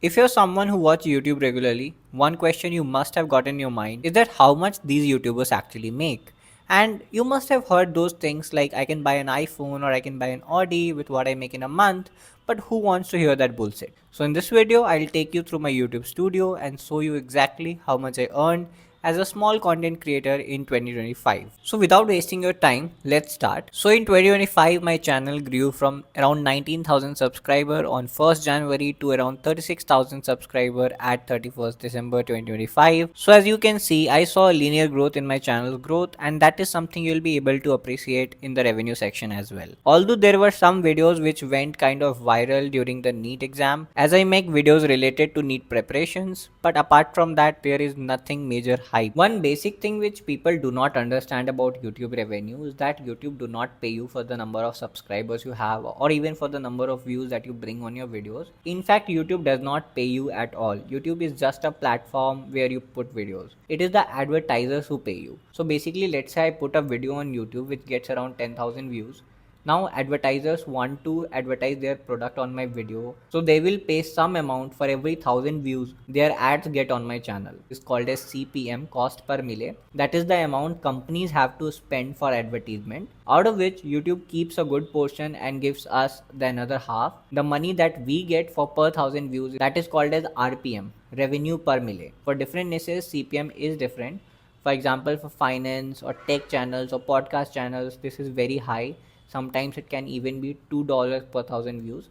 If you're someone who watches YouTube regularly, one question you must have got in your mind is that how much these YouTubers actually make. And you must have heard those things like I can buy an iPhone or I can buy an Audi with what I make in a month, but who wants to hear that bullshit? So in this video, I'll take you through my YouTube studio and show you exactly how much I earned as a small content creator in 2025. So without wasting your time, let's start. So in 2025, my channel grew from around 19,000 subscriber on 1st January to around 36,000 subscriber at 31st December 2025. So as you can see, I saw a linear growth in my channel's growth, and that is something you'll be able to appreciate in the revenue section as well. Although there were some videos which went kind of viral during the NEET exam, as I make videos related to NEET preparations, but apart from that, there is nothing major hype. One basic thing which people do not understand about YouTube revenue is that YouTube do not pay you for the number of subscribers you have or even for the number of views that you bring on your videos. In fact, YouTube does not pay you at all. YouTube is just a platform where you put videos. It is the advertisers who pay you. So basically, let's say I put a video on YouTube which gets around 10,000 views. Now advertisers want to advertise their product on my video, so they will pay some amount for every 1,000 views their ads get on my channel. It's called as CPM, cost per mille. That is the amount companies have to spend for advertisement, out of which YouTube keeps a good portion and gives us the another half. The money that we get for per 1,000 views, that is called as RPM, revenue per mille. For different niches, CPM is different. For example, for finance or tech channels or podcast channels, this is very high. Sometimes it can even be $2 per 1,000 views.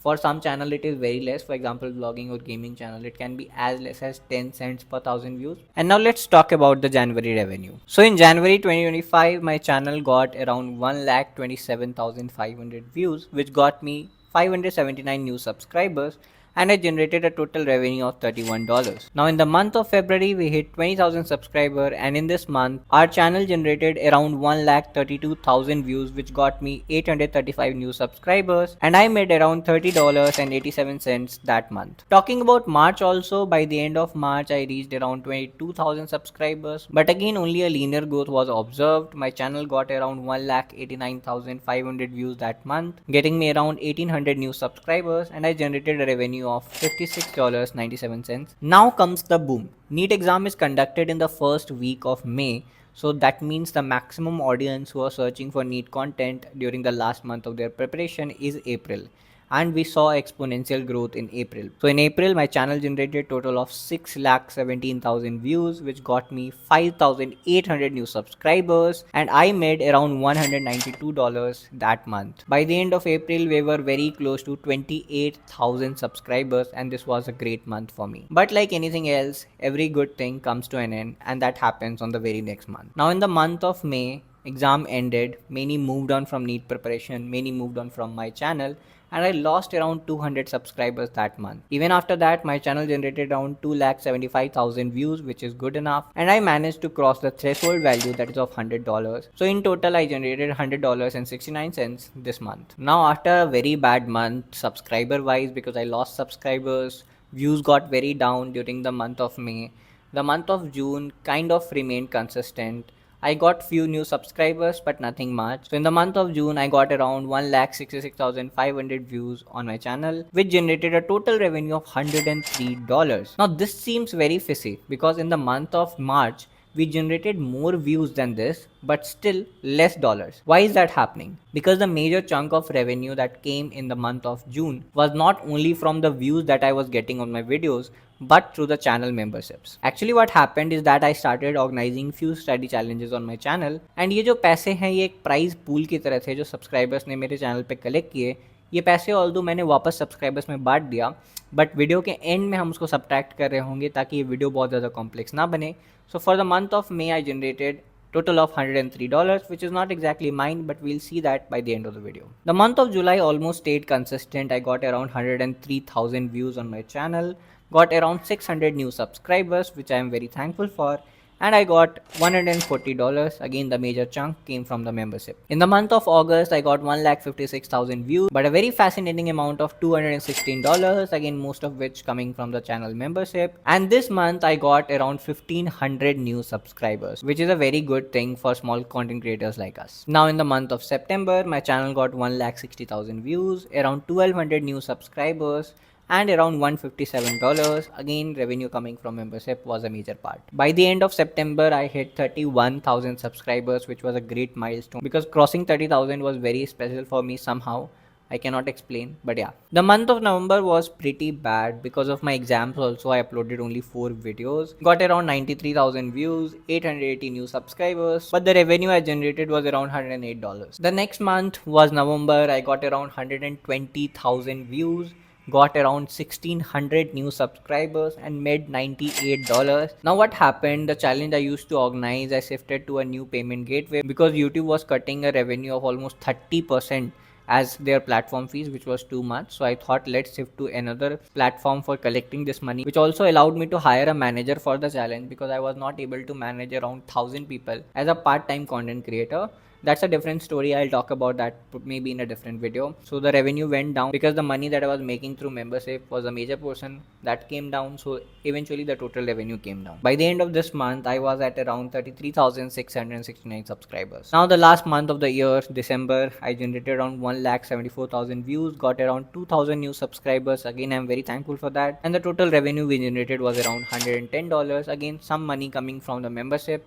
For some channel it is very less. For example, vlogging or gaming channel, it can be as less as 10 cents per 1,000 views. And now let's talk about the January revenue. So in January 2025, my channel got around 1,27,500 views, which got me 579 new subscribers, and I generated a total revenue of $31. Now in the month of February, we hit 20,000 subscribers, and in this month, our channel generated around 1,32,000 views, which got me 835 new subscribers, and I made around $30.87 that month. Talking about March also, by the end of March, I reached around 22,000 subscribers, but again only a linear growth was observed. My channel got around 1,89,500 views that month, getting me around 1,800 new subscribers, and I generated a revenue of $56.97. Now comes the boom. NEET exam is conducted in the first week of May. So that means the maximum audience who are searching for NEET content during the last month of their preparation is April. And we saw exponential growth in April. So in April, my channel generated total of 6,17,000 views, which got me 5,800 new subscribers, and I made around $192 that month. By the end of April, we were very close to 28,000 subscribers, and this was a great month for me. But like anything else, every good thing comes to an end, and that happens on the very next month. Now in the month of May, exam ended, many moved on from NEET preparation, many moved on from my channel, and I lost around 200 subscribers that month. Even after that, my channel generated around 2,75,000 views, which is good enough, and I managed to cross the threshold value, that is of $100. So in total, I generated $100.69 this month. Now after a very bad month subscriber wise, because I lost subscribers, views got very down during the month of May. The month of June kind of remained consistent. I got few new subscribers, but nothing much. So in the month of June, I got around 1,66,500 views on my channel, which generated a total revenue of $103. Now this seems very fishy because in the month of March, we generated more views than this, but still less dollars. Why is that happening? Because the major chunk of revenue that came in the month of June was not only from the views that I was getting on my videos, but through the channel memberships. Actually what happened is that I started organizing few study challenges on my channel, and ये जो पैसे हैं ये एक prize pool की तरह थे जो सब्सक्राइबर्स ने मेरे चैनल पे कलेक्ट किए. ये पैसे ऑल्दो मैंने वापस सब्सक्राइबर्स में बांट दिया, बट वीडियो के एंड में हम उसको सब्ट्रैक्ट कर रहे होंगे ताकि ये वीडियो बहुत ज़्यादा कॉम्प्लेक्स ना बने. So for the month of May, I generated total of $103, which is not exactly mine, but we'll see that by the end of the video. The month of July almost stayed consistent. I got around 103,000 views on my channel, got around 600 new subscribers, which I am very thankful for, and I got $140. Again, the major chunk came from the membership. In the month of August, I got 1,56,000 views, but a very fascinating amount of $216, again most of which coming from the channel membership. And this month I got around 1,500 new subscribers, which is a very good thing for small content creators like us. Now in the month of September, my channel got 1,60,000 views, around 1,200 new subscribers, and around $157. Again, revenue coming from membership was a major part. By the end of September, I hit 31,000 subscribers, which was a great milestone because crossing 30,000 was very special for me somehow. I cannot explain, but yeah. The month of November was pretty bad because of my exams also. I uploaded only 4 videos, got around 93,000 views, 880 new subscribers, but the revenue I generated was around $108. The next month was November. I got around 120,000 views, got around 1600 new subscribers and made $98. Now what happened, the challenge I used to organize, I shifted to a new payment gateway because YouTube was cutting a revenue of almost 30% as their platform fees, which was too much. So I thought, let's shift to another platform for collecting this money, which also allowed me to hire a manager for the challenge because I was not able to manage around 1000 people as a part-time content creator. That's a different story. I'll talk about that maybe in a different video. So the revenue went down because the money that I was making through membership was a major portion that came down. So eventually the total revenue came down. By the end of this month, I was at around 33,669 subscribers. Now the last month of the year, December, I generated around 1,74,000 views, got around 2,000 new subscribers. Again, I'm very thankful for that. And the total revenue we generated was around $110. Again, some money coming from the membership,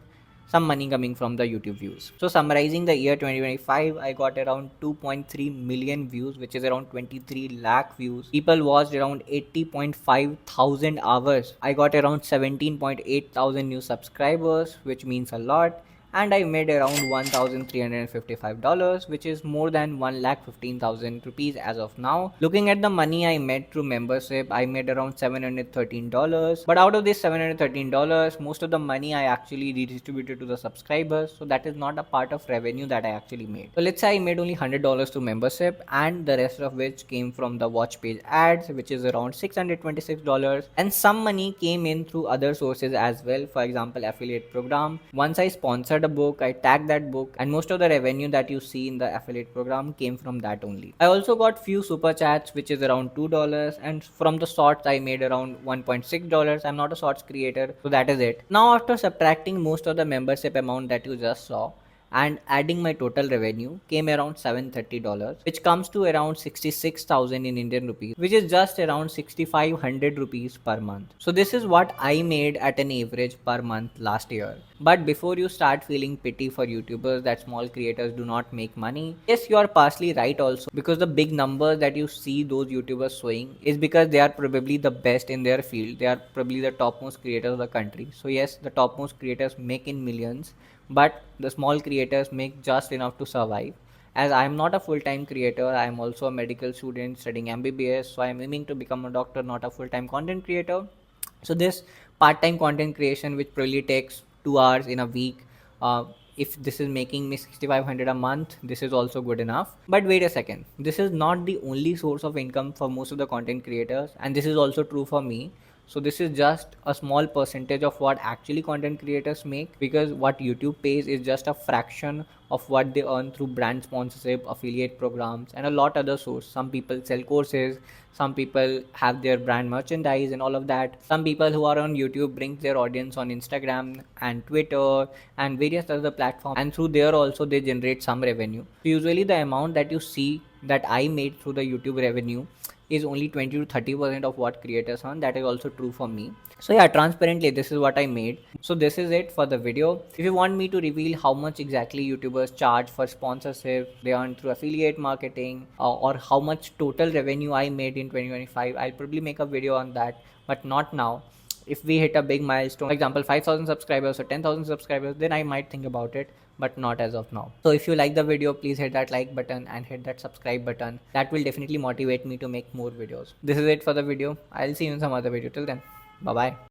some money coming from the YouTube views. So summarizing the year 2025, I got around 2.3 million views, which is around 23 lakh views. People watched around 80.5 thousand hours. I got around 17.8 thousand new subscribers, which means a lot. And I made around $1,355, which is more than 1,15,000 rupees as of now. Looking at the money I made through membership, I made around $713. But out of this $713, most of the money I actually redistributed to the subscribers. So that is not a part of revenue that I actually made. So let's say I made only $100 through membership, and the rest of which came from the watch page ads, which is around $626. And some money came in through other sources as well. For example, affiliate program. Once I sponsored a book, I tagged that book, and most of the revenue that you see in the affiliate program came from that only. I also got few super chats, which is around $2, and from the shorts I made around $1.6. I'm not a shorts creator, so that is it. Now after subtracting most of the membership amount that you just saw and adding my total revenue, came around $730, which comes to around 66,000 in Indian rupees, which is just around 6,500 rupees per month. So this is what I made at an average per month last year. But before you start feeling pity for YouTubers that small creators do not make money, yes, you are partially right also, because the big numbers that you see those YouTubers showing is because they are probably the best in their field. They are probably the topmost creators of the country. So yes, the topmost creators make in millions, but the small creators make just enough to survive. As I am not a full-time creator, I am also a medical student studying MBBS, so I am aiming to become a doctor, not a full-time content creator. So this part-time content creation, which probably takes 2 hours in a week, uh, if this is making me 6,500 a month, this is also good enough. But wait a second, this is not the only source of income for most of the content creators, and this is also true for me. So this is just a small percentage of what actually content creators make, because what YouTube pays is just a fraction of what they earn through brand sponsorship, affiliate programs, and a lot other source. Some people sell courses, some people have their brand merchandise and all of that. Some people who are on YouTube bring their audience on Instagram and Twitter and various other platforms, and through there also they generate some revenue. So usually the amount that you see that I made through the YouTube revenue is only 20 to 30% of what creators earn. That is also true for me. So yeah, transparently, this is what I made. So this is it for the video. If you want me to reveal how much exactly YouTubers charge for sponsorship they earn through affiliate marketing, or how much total revenue I made in 2025, I'll probably make a video on that, but not now. If we hit a big milestone, for example 5,000 subscribers or 10,000 subscribers, then I might think about it, but not as of now. So if you like the video, please hit that like button and hit that subscribe button. That will definitely motivate me to make more videos. This is it for the video. I'll see you in some other video. Till then, bye bye.